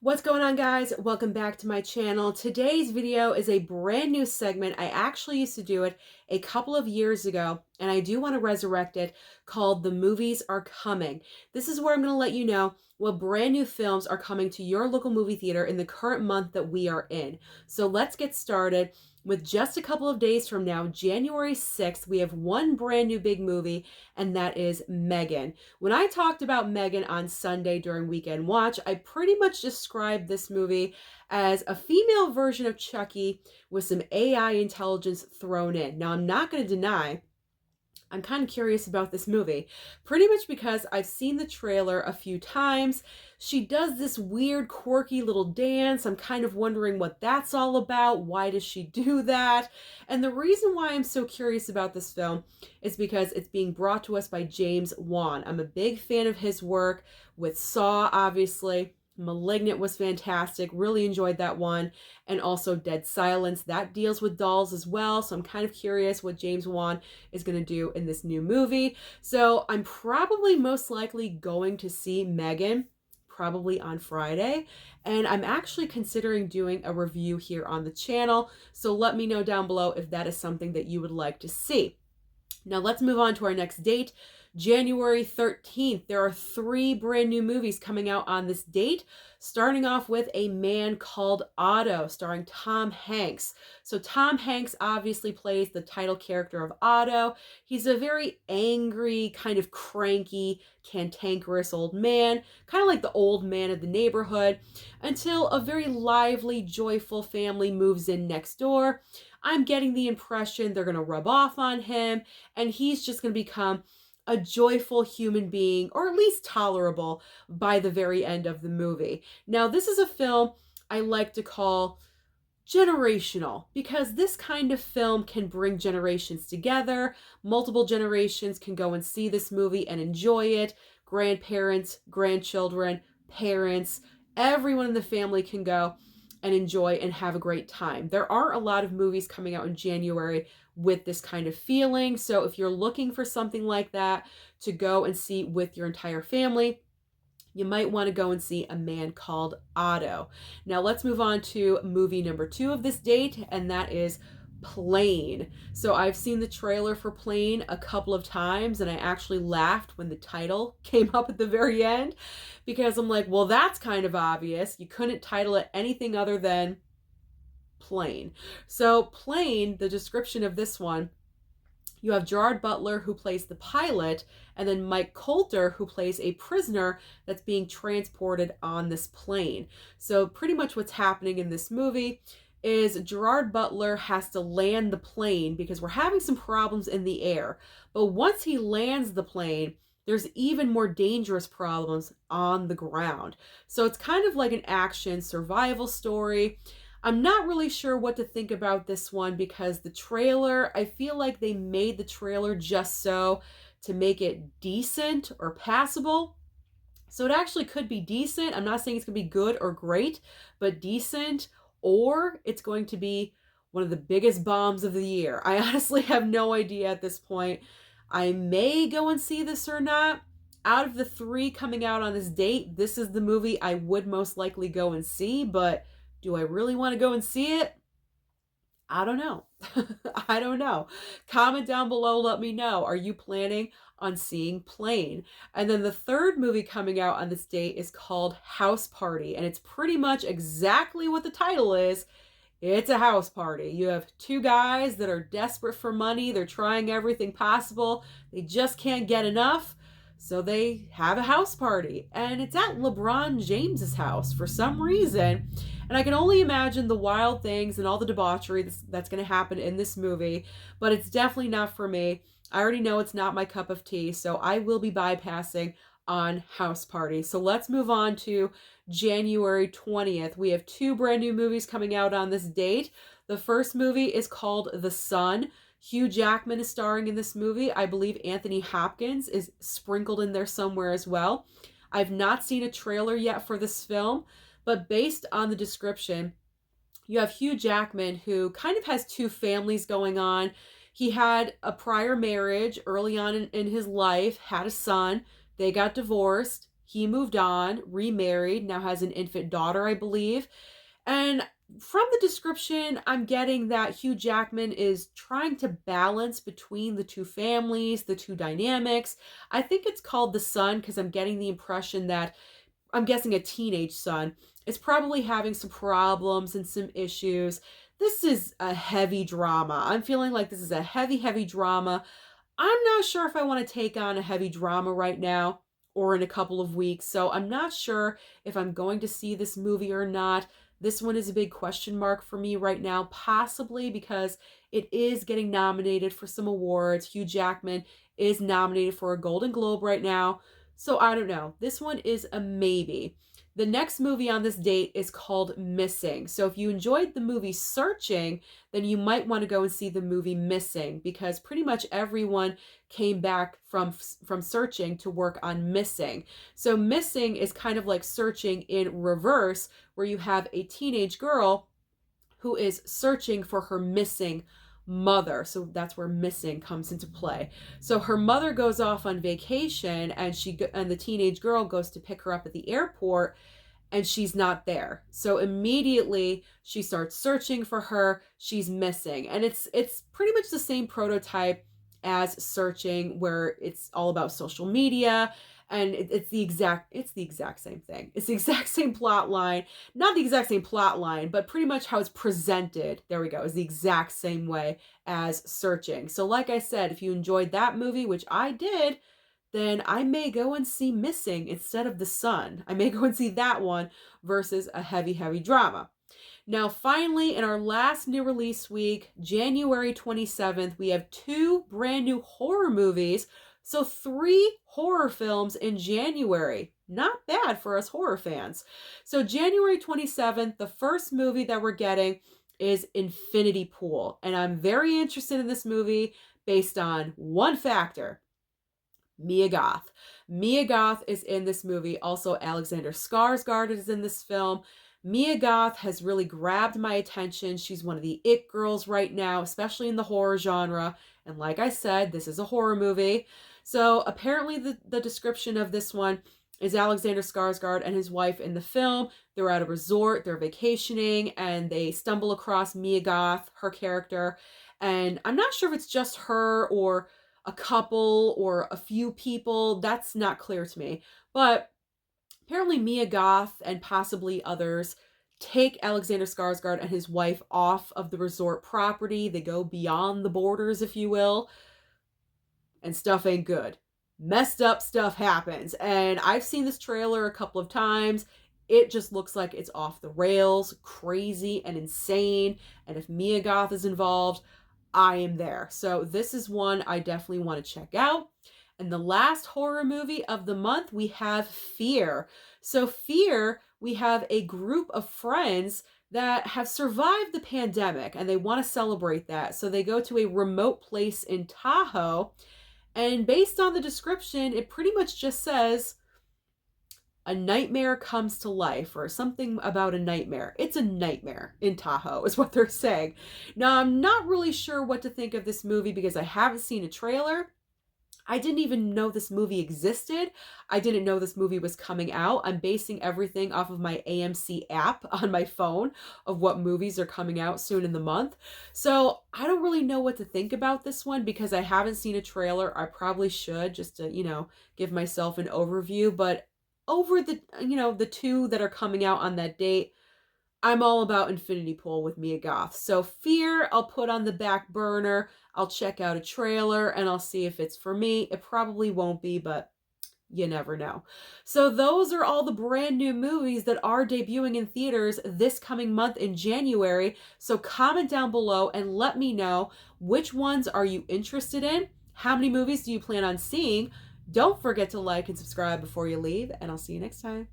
What's going on, guys? Welcome back to my channel. Today's video is a brand new segment. I actually used to do it a couple of years ago, and I do want to resurrect it, called The Movies Are Coming. This is where I'm going to let you know what brand new films are coming to your local movie theater in the current month that we are in. So let's get started. With just a couple of days from now, January 6th, we have one brand new big movie, and that is Megan. When I talked about Megan on Sunday during Weekend Watch, I pretty much described this movie as a female version of Chucky with some AI intelligence thrown in. Now, I'm not going to deny I'm kind of curious about this movie, pretty much because I've seen the trailer a few times. She does this weird, quirky little dance. I'm kind of wondering what that's all about. Why does she do that? And the reason why I'm so curious about this film is because it's being brought to us by James Wan. I'm a big fan of his work with Saw, obviously. Malignant was fantastic. Really enjoyed that one. And also Dead Silence. That deals with dolls as well. So I'm kind of curious what James Wan is going to do in this new movie. So I'm probably most likely going to see Megan probably on Friday, and I'm actually considering doing a review here on the channel. So let me know down below if that is something that you would like to see. Now let's move on to our next date, January 13th. There are 3 brand new movies coming out on this date, starting off with A Man Called Otto, starring Tom Hanks. So Tom Hanks obviously plays the title character of Otto. He's a very angry, kind of cranky, cantankerous old man, kind of like the old man of the neighborhood, until a very lively, joyful family moves in next door. I'm getting the impression they're going to rub off on him, and he's just going to become a joyful human being, or at least tolerable, by the very end of the movie. Now, this is a film I like to call generational, because this kind of film can bring generations together. Multiple generations can go and see this movie and enjoy it. Grandparents, grandchildren, parents, everyone in the family can go and enjoy and have a great time. There are a lot of movies coming out in January with this kind of feeling. So if you're looking for something like that to go and see with your entire family, you might want to go and see A Man Called Otto. Now let's move on to movie number 2 of this date, and that is Plane. So I've seen the trailer for Plane a couple of times, and I actually laughed when the title came up at the very end, because I'm like, well, that's kind of obvious. You couldn't title it anything other than Plane. So Plane, the description of this one, you have Gerard Butler, who plays the pilot, and then Mike Colter, who plays a prisoner that's being transported on this plane. So pretty much what's happening in this movie is Gerard Butler has to land the plane because we're having some problems in the air. But once he lands the plane, there's even more dangerous problems on the ground. So it's kind of like an action survival story. I'm not really sure what to think about this one, because the trailer, I feel like they made the trailer just so to make it decent or passable. So it actually could be decent. I'm not saying it's going to be good or great, but decent, or it's going to be one of the biggest bombs of the year. I honestly have no idea at this point. I may go and see this or not. Out of the 3 coming out on this date, this is the movie I would most likely go and see, but do I really want to go and see it? I don't know. I don't know. Comment down below, let me know. Are you planning on seeing Plane? And then the 3rd movie coming out on this date is called House Party, and it's pretty much exactly what the title is. It's a house party. You have 2 guys that are desperate for money. They're trying everything possible. They just can't get enough. So they have a house party, and it's at LeBron James's house for some reason. And I can only imagine the wild things and all the debauchery that's going to happen in this movie, but it's definitely not for me. I already know it's not my cup of tea, so I will be bypassing on House Party. So let's move on to January 20th. We have 2 brand new movies coming out on this date. The first movie is called The Son. Hugh Jackman is starring in this movie. I believe Anthony Hopkins is sprinkled in there somewhere as well. I've not seen a trailer yet for this film, but based on the description, you have Hugh Jackman, who kind of has 2 families going on. He had a prior marriage early on in his life, had a son. They got divorced. He moved on, remarried, now has an infant daughter, I believe. And from the description, I'm getting that Hugh Jackman is trying to balance between the two families, the two dynamics. I think it's called The Son because I'm getting the impression that I'm guessing a teenage son is probably having some problems and some issues. This is a heavy drama. I'm feeling like this is a heavy, heavy drama. I'm not sure if I want to take on a heavy drama right now or in a couple of weeks. So I'm not sure if I'm going to see this movie or not. This one is a big question mark for me right now, possibly because it is getting nominated for some awards. Hugh Jackman is nominated for a Golden Globe right now. So I don't know. This one is a maybe. The next movie on this date is called Missing. So if you enjoyed the movie Searching, then you might want to go and see the movie Missing because pretty much everyone came back from Searching to work on Missing. So Missing is kind of like Searching in reverse, where you have a teenage girl who is searching for her missing mother. So that's where missing comes into play. So her mother goes off on vacation and the teenage girl goes to pick her up at the airport and she's not there. So immediately she starts searching for her. She's missing. And it's pretty much the same prototype as Searching, where it's all about social media and it's the exact same thing. It's the exact same plot line. Not the exact same plot line, but pretty much how it's presented. There we go. Is the exact same way as Searching. So like I said, if you enjoyed that movie, which I did, then I may go and see Missing instead of The Son. I may go and see that one versus a heavy, heavy drama. Now, finally, in our last new release week, January 27th, we have 2 brand new horror movies. So 3 horror films in January. Not bad for us horror fans. So January 27th, the first movie that we're getting is Infinity Pool. And I'm very interested in this movie based on one factor. Mia Goth. Mia Goth is in this movie. Also, Alexander Skarsgård is in this film. Mia Goth has really grabbed my attention. She's one of the it girls right now, especially in the horror genre. And like I said, this is a horror movie. So apparently the description of this one is Alexander Skarsgård and his wife in the film. They're at a resort, they're vacationing, and they stumble across Mia Goth, her character. And I'm not sure if it's just her or a couple or a few people. That's not clear to me. But apparently Mia Goth and possibly others take Alexander Skarsgård and his wife off of the resort property. They go beyond the borders, if you will, and stuff ain't good. Messed up stuff happens. And I've seen this trailer a couple of times. It just looks like it's off the rails, crazy and insane. And if Mia Goth is involved, I am there. So this is one I definitely want to check out. And the last horror movie of the month, we have Fear. So Fear, we have a group of friends that have survived the pandemic and they want to celebrate that. So they go to a remote place in Tahoe. And based on the description, it pretty much just says a nightmare comes to life or something about a nightmare. It's a nightmare in Tahoe is what they're saying. Now, I'm not really sure what to think of this movie because I haven't seen a trailer. I didn't even know this movie existed. I didn't know this movie was coming out. I'm basing everything off of my AMC app on my phone of what movies are coming out soon in the month. So I don't really know what to think about this one because I haven't seen a trailer. I probably should just to, give myself an overview. But over the 2 that are coming out on that date, I'm all about Infinity Pool with Mia Goth. So Fear, I'll put on the back burner. I'll check out a trailer and I'll see if it's for me. It probably won't be, but you never know. So those are all the brand new movies that are debuting in theaters this coming month in January. So comment down below and let me know which ones are you interested in? How many movies do you plan on seeing? Don't forget to like and subscribe before you leave, and I'll see you next time.